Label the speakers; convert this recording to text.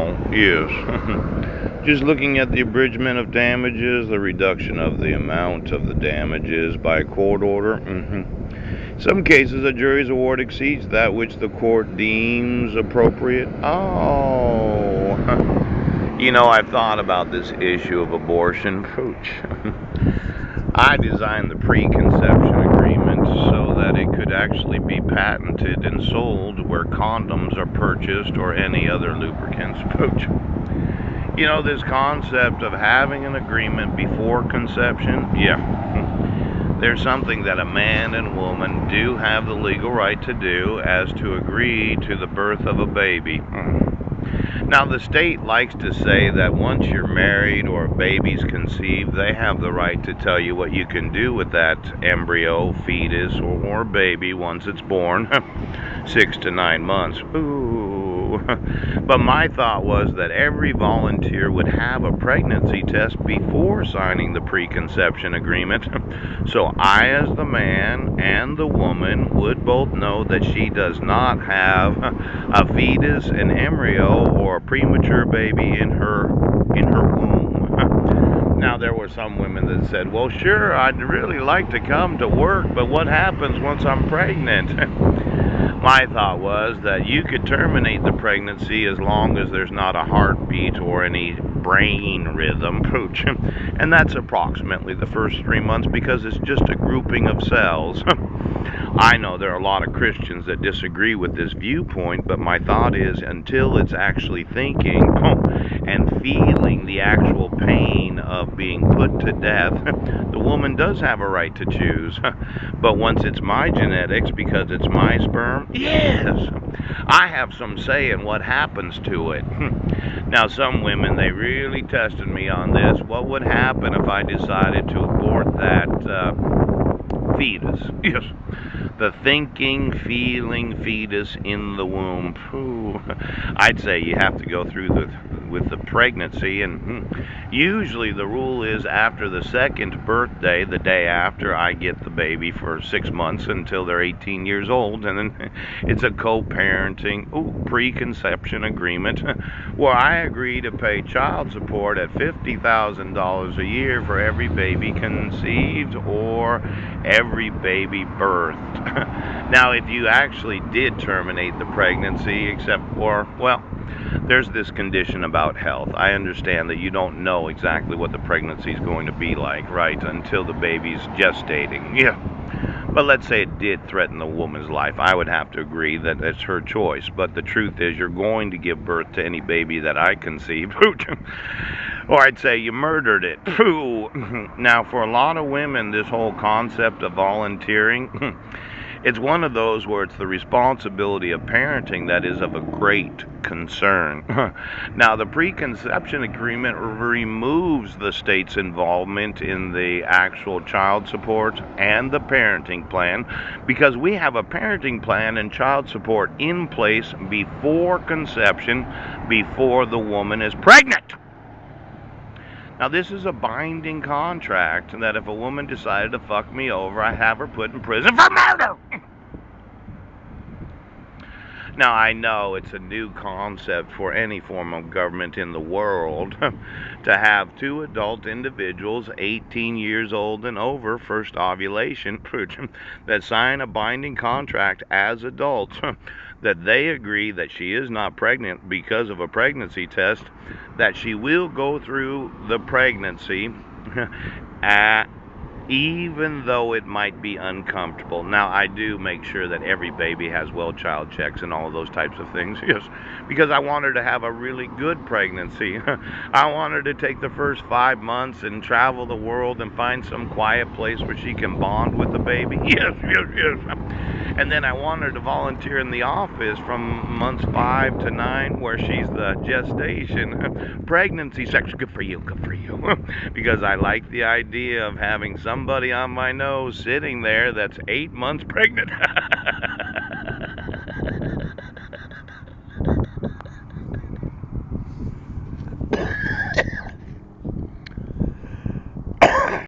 Speaker 1: now, yes. Just looking at the abridgment of damages, the reduction of the amount of the damages by court order. Some cases, a jury's award exceeds that which the court deems appropriate. Oh. I've thought about this issue of abortion. Pooch. I designed the preconception agreement so that it could actually be patented and sold where condoms are purchased or any other lubricants. Pooch. This concept of having an agreement before conception, yeah. There's something that a man and woman do have the legal right to do as to agree to the birth of a baby. Now, the state likes to say that once you're married or a baby's conceived, they have the right to tell you what you can do with that embryo, fetus, or baby once it's born. 6 to 9 months. Ooh. But my thought was that every volunteer would have a pregnancy test before signing the preconception agreement. So I, as the man, and the woman would both know that she does not have a fetus, an embryo, or a premature baby in her womb. Now, there were some women that said, well, sure, I'd really like to come to work, but what happens once I'm pregnant? My thought was that you could terminate the pregnancy as long as there's not a heartbeat or any brain rhythm. Pooch. And that's approximately the first 3 months because it's just a grouping of cells. I know there are a lot of Christians that disagree with this viewpoint, but my thought is until it's actually thinking and feeling the actual pain of being put to death, the woman does have a right to choose. But once it's my genetics, because it's my sperm, yes, I have some say in what happens to it. Now, some women, they really tested me on this. What would happen if I decided to abort that fetus? Yes. The thinking, feeling fetus in the womb. Ooh. I'd say you have to go through with the pregnancy, and usually the rule is after the second birthday, the day after, I get the baby for 6 months until they're 18 years old, and then it's a co-parenting preconception agreement where I agree to pay child support at $50,000 a year for every baby conceived or every baby birthed. Now, if you actually did terminate the pregnancy, there's this condition about health. I understand that you don't know exactly what the pregnancy is going to be like, right, until the baby's gestating. Yeah. But let's say it did threaten the woman's life. I would have to agree that it's her choice. But the truth is, you're going to give birth to any baby that I conceive. Or I'd say you murdered it. Now, for a lot of women, this whole concept of volunteering, it's one of those where it's the responsibility of parenting that is of a great concern. Now, the preconception agreement removes the state's involvement in the actual child support and the parenting plan because we have a parenting plan and child support in place before conception, before the woman is pregnant. Now, this is a binding contract that if a woman decided to fuck me over, I have her put in prison for murder. Now, I know it's a new concept for any form of government in the world to have two adult individuals, 18 years old and over, first ovulation, that sign a binding contract as adults that they agree that she is not pregnant because of a pregnancy test, that she will go through the pregnancy even though it might be uncomfortable. Now, I do make sure that every baby has well-child checks and all of those types of things, yes, because I want her to have a really good pregnancy. I want her to take the first 5 months and travel the world and find some quiet place where she can bond with the baby. Yes. And then I want her to volunteer in the office from months 5 to 9 where she's the gestation pregnancy section. Good for you. Because I like the idea of having somebody on my nose sitting there that's 8 months pregnant.